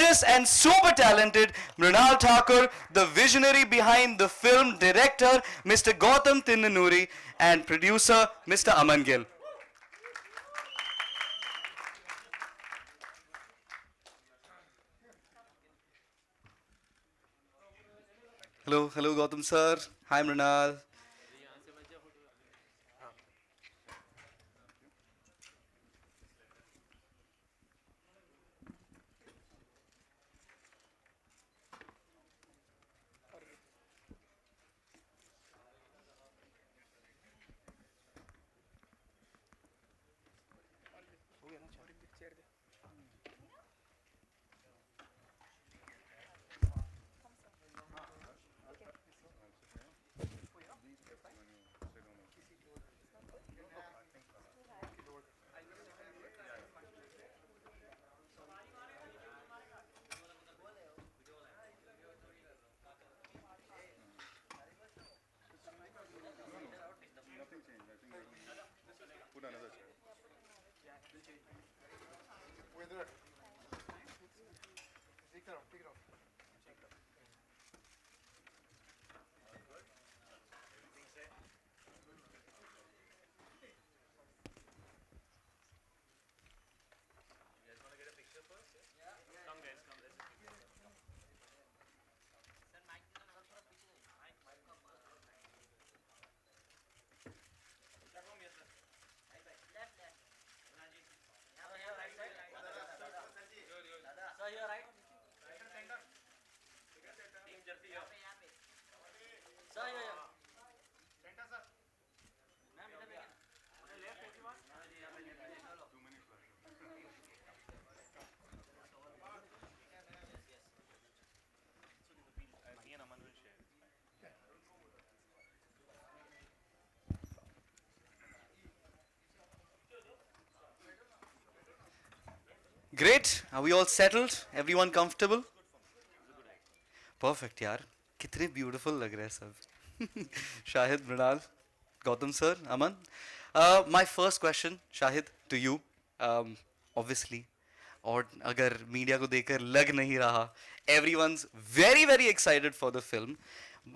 gorgeous and super talented Mrinal Thakur, the visionary behind the film, director Mr. Gautam Tinnanuri, and producer Mr. Aman Gill. Hello, hello Gautam sir. Hi Mrinal. Great. Are we all settled? Everyone comfortable? Perfect, यार. कितने beautiful लग रहे हैं सब. Shahid, Mrinal, Gautam sir, Aman. My first question, Shahid, to you. Obviously, और अगर media को देखकर लग नहीं रहा, everyone's very very excited for the film.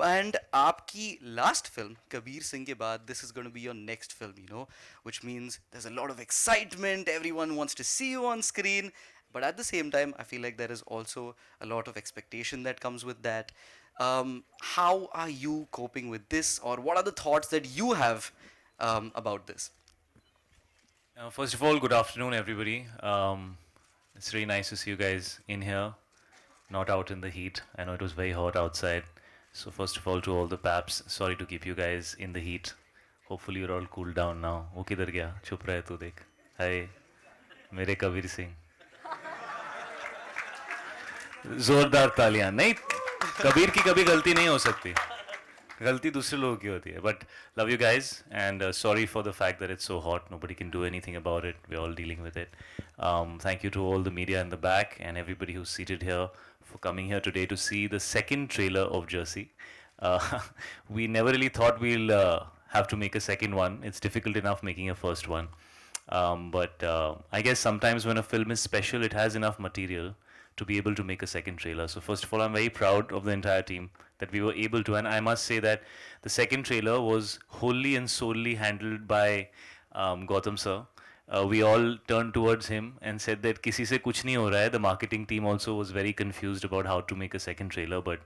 And आपकी last film, Kabir Singh के बाद, this is going to be your next film, you know, which means there's a lot of excitement, everyone wants to see you on screen, but at the same time, I feel like there is also a lot of expectation that comes with that. How are you coping with this, or what are the thoughts that you have about this? First of all, good afternoon, everybody. It's really nice to see you guys in here, not out in the heat. I know it was very hot outside. So, first of all, to all the paps, sorry to keep you guys in the heat. Hopefully, you're all cooled down now. वो किधर गया? चुप रहे तू देख. Hi, मेरे कबीर सिंह. जोरदार तालियां. नहीं, कबीर की कभी गलती नहीं हो सकती. गलती दूसरे लोगों की होती है. But love you guys and sorry for the fact that it's so hot. Nobody can do anything about it. We're all dealing with it. Thank you to all the media in the back and everybody who's seated here for coming here today to see the second trailer of Jersey. We never really thought we'll have to make a second one. It's difficult enough making a first one. But I guess sometimes when a film is special, it has enough material to be able to make a second trailer. So first of all, I'm very proud of the entire team that we were able to, and I must say that the second trailer was wholly and solely handled by Gautam sir. We all turned towards him and said that किसी से कुछ नहीं हो रहा है. The marketing team also was very confused about how to make a second trailer, but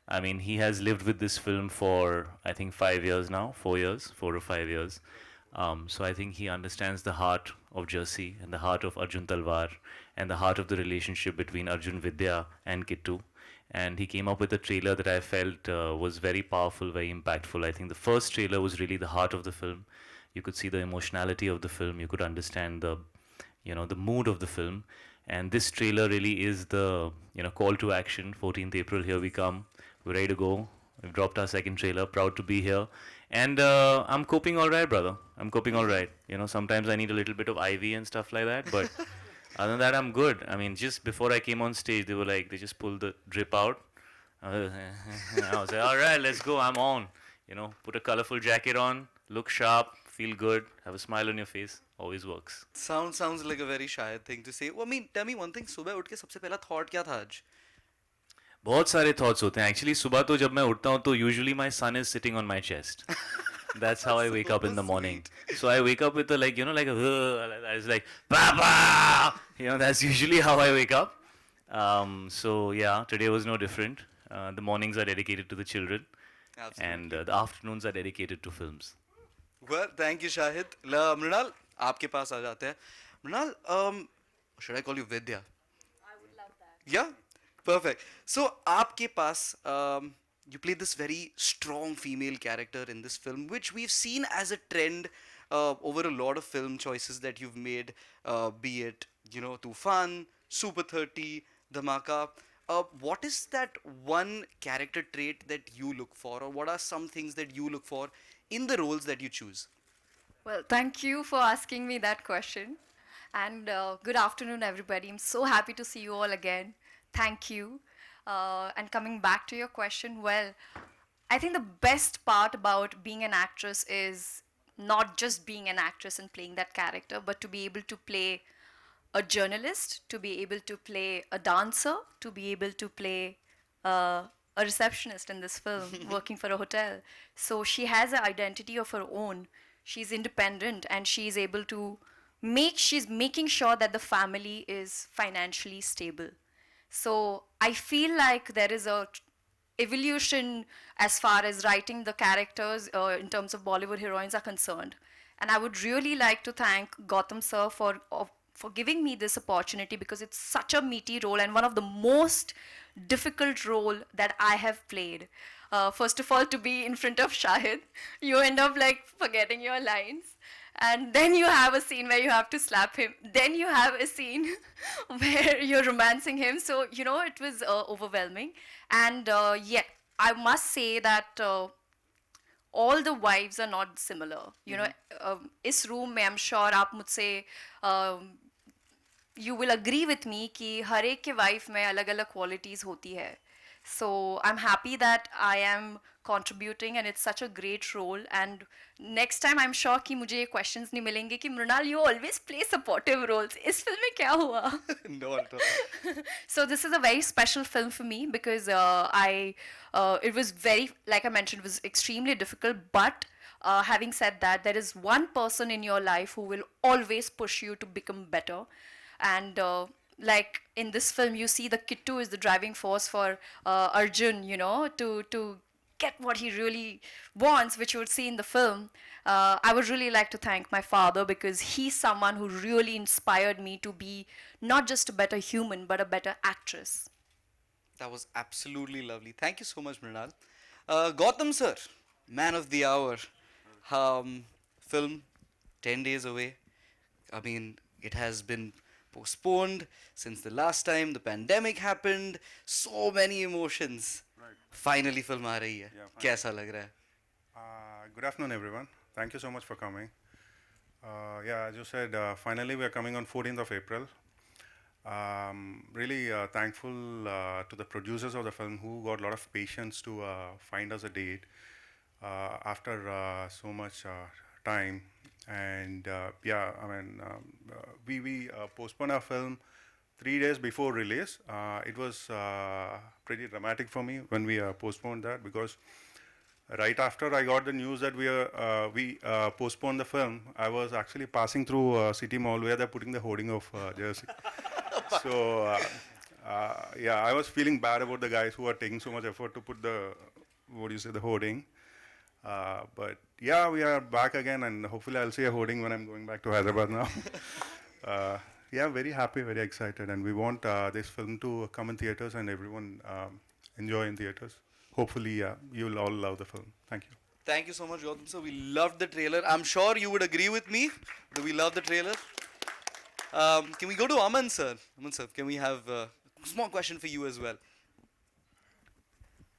I mean, he has lived with this film for I think 5 years now, 4 years, 4 or 5 years. So I think he understands the heart of Jersey and the heart of Arjun Talwar and the heart of the relationship between Arjun Vidya and Kittu. And he came up with a trailer that I felt was very powerful, very impactful. I think the first trailer was really the heart of the film. You could see the emotionality of the film. You could understand the mood of the film. And this trailer really is the call to action. 14th April, here we come. We're ready to go. We've dropped our second trailer. Proud to be here. And I'm coping all right, brother. I'm coping all right. Sometimes I need a little bit of IV and stuff like that. But other than that, I'm good. I mean, just before I came on stage, they were like, they just pulled the drip out. I was like, all right, let's go. I'm on. Put a colorful jacket on, look sharp, feel good, have a smile on your face. always works. Sounds like a very shy thing to say. Well, I mean, tell me one thing. सुबह उठ के सबसे पहला thought क्या था आज? बहुत सारे thoughts होते हैं. Actually, सुबह तो जब मैं उठता हूँ तो usually my son is sitting on my chest. That's how I wake up in So the morning. sweet. So I wake up with a like, like a, I was like, Papa! That's usually how I wake up. So yeah, today was no different. The mornings are dedicated to the children, and Absolutely. the afternoons are dedicated to films. Well, thank you, Shahid. Mrinal, आपके पास आ जाते हैं. Mrinal, should I call you Vidya? Yeah, perfect. So, आपके पास, you play this very strong female character in this film, which we've seen as a trend over a lot of film choices that you've made, be it, Tufan, Super 30, Dhamaka. What is that one character trait that you look for, or what are some things that you look for in the roles that you choose? Well, thank you for asking me that question. And good afternoon, everybody. I'm so happy to see you all again. Thank you. And coming back to your question, well, I think the best part about being an actress is not just being an actress and playing that character, but to be able to play a journalist, to be able to play a dancer, to be able to play a receptionist in this film, working for a hotel. So she has an identity of her own. She's independent and she's able to she's making sure that the family is financially stable. So I feel like there is a evolution as far as writing the characters in terms of Bollywood heroines are concerned. And I would really like to thank Gautam sir for giving me this opportunity because it's such a meaty role and one of the most difficult role that I have played. First of all, to be in front of Shahid, you end up like forgetting your lines. And then you have a scene where you have to slap him. Then you have a scene where you're romancing him. So, it was overwhelming. And yeah, I must say that all the wives are not similar. इस room में I'm sure आप मुझसे you will agree with me कि हर एक के wife में अलग अलग क्वालिटीज़ होती है. So I'm happy that I am contributing and it's such a great role. And next time I'm sure कि मुझे ये questions नहीं मिलेंगे कि Mrunal you always play supportive roles. इस फिल्म में क्या हुआ? No, at all. So this is a very special film for me because it was very, like I mentioned, it was extremely difficult. But having said that, there is one person in your life who will always push you to become better. And like in this film, you see the Kittu is the driving force for Arjun, to get what he really wants, which you would see in the film. I would really like to thank my father because he's someone who really inspired me to be not just a better human, but a better actress. That was absolutely lovely. Thank you so much, Mrinal. Gautam sir, man of the hour. Film 10 days away. I mean, it has been postponed since the last time the pandemic happened. So many emotions. Right. Finally, film aa rahi hai. Yeah, fine. कैसा लग रहा है? Good afternoon, everyone. Thank you so much for coming. Yeah, as you said, finally we are coming on 14th of April. Really thankful to the producers of the film who got a lot of patience to find us a date after so much time. And yeah, I mean, we postponed our film 3 days before release. It was pretty dramatic for me when we postponed that because right after I got the news that we postponed the film, I was actually passing through City Mall where they're putting the hoarding of Jersey. So yeah, I was feeling bad about the guys who are taking so much effort to put the the hoarding. But yeah, we are back again, and hopefully I'll see a hoarding when I'm going back to Hyderabad now. Yeah, very happy, very excited, and we want this film to come in theaters and everyone enjoy in theaters. Hopefully, you'll all love the film. Thank you. Thank you so much, Gautam sir. We loved the trailer. I'm sure you would agree with me. Do we love the trailer? Can we go to Aman sir? Aman sir, can we have a small question for you as well?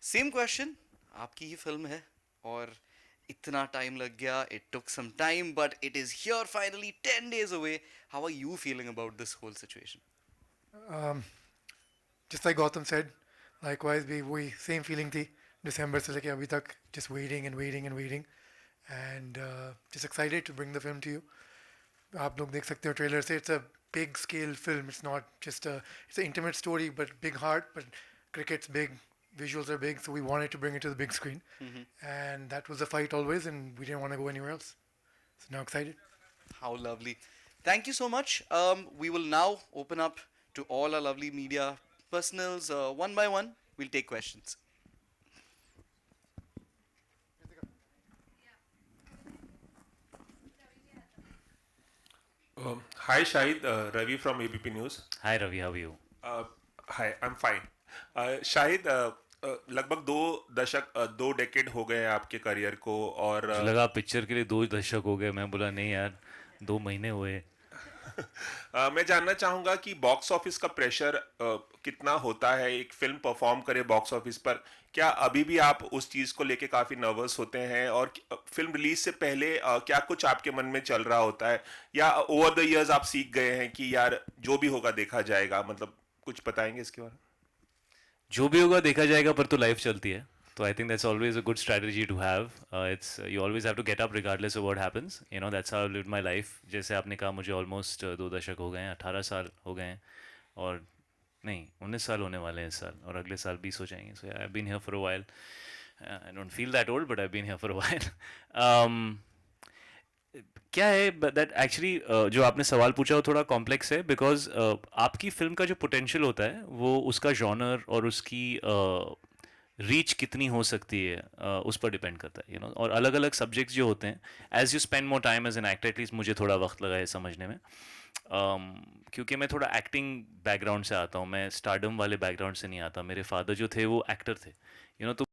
Same question. आपकी ही film है और इतना time लग गया. It took some time, but it is here finally, 10 days away. How are you feeling about this whole situation? Just like Gautam said, likewise we same feeling थी December से लेके अभी तक just waiting and waiting and waiting and just excited to bring the film to you. आप लोग देख सकते हो ट्रेलर से, it's a big scale film. It's not just it's an intimate story, but big heart. But cricket's big, visuals are big, so we wanted to bring it to the big screen, and that was the fight always, and we didn't want to go anywhere else. So now excited. How lovely. Thank you so much. We will now open up to all our lovely media personals one by one. We'll take questions. Hi Shahid, Ravi from ABP News. Hi Ravi, how are you? Hi, I'm fine. Shahid लगभग 2 दशक 2 decade हो गए हैं आपके career को और मुझे लगा पिक्चर के लिए 2 दशक हो गए, मैं बोला नहीं यार 2 महीने हुए. मैं जानना चाहूँगा कि बॉक्स ऑफिस का प्रेशर कितना होता है एक फिल्म परफॉर्म करे बॉक्स ऑफिस पर. क्या अभी भी आप उस चीज़ को लेके काफ़ी नर्वस होते हैं और फिल्म रिलीज से पहले क्या कुछ आपके मन में चल रहा होता है या ओवर द इयर्स आप सीख गए हैं कि यार जो भी होगा देखा जाएगा, मतलब कुछ बताएंगे इसके बारे में? जो भी होगा देखा जाएगा, पर तो लाइफ चलती है. तो I think that's always a good strategy to have. It's you always have to get up regardless of what happens. You know that's how I lived my life. जैसे आपने कहा मुझे ऑलमोस्ट 2 दशक हो गए हैं, 18 साल हो गए हैं, और नहीं 19 साल होने वाले हैं इस साल, और अगले साल 20 हो जाएंगे. So I have been here for a while. I don't feel that old but I have been here for a while. क्या है दैट एक्चुअली जो आपने सवाल पूछा वो थोड़ा कॉम्प्लेक्स है, बिकॉज आपकी फिल्म का जो पोटेंशियल होता है वो उसका जॉनर और उसकी रीच कितनी हो सकती है उस पर डिपेंड करता है. यू नो, और अलग अलग सब्जेक्ट्स जो होते हैं, as you spend more time as an actor, at least मुझे थोड़ा वक्त लगा है समझने में, क्योंकि मैं थोड़ा एक्टिंग बैकग्राउंड से आता हूँ. मैं स्टारडम वाले बैकग्राउंड से नहीं आता. मेरे फादर जो थे वो एक्टर थे, यू नो. तो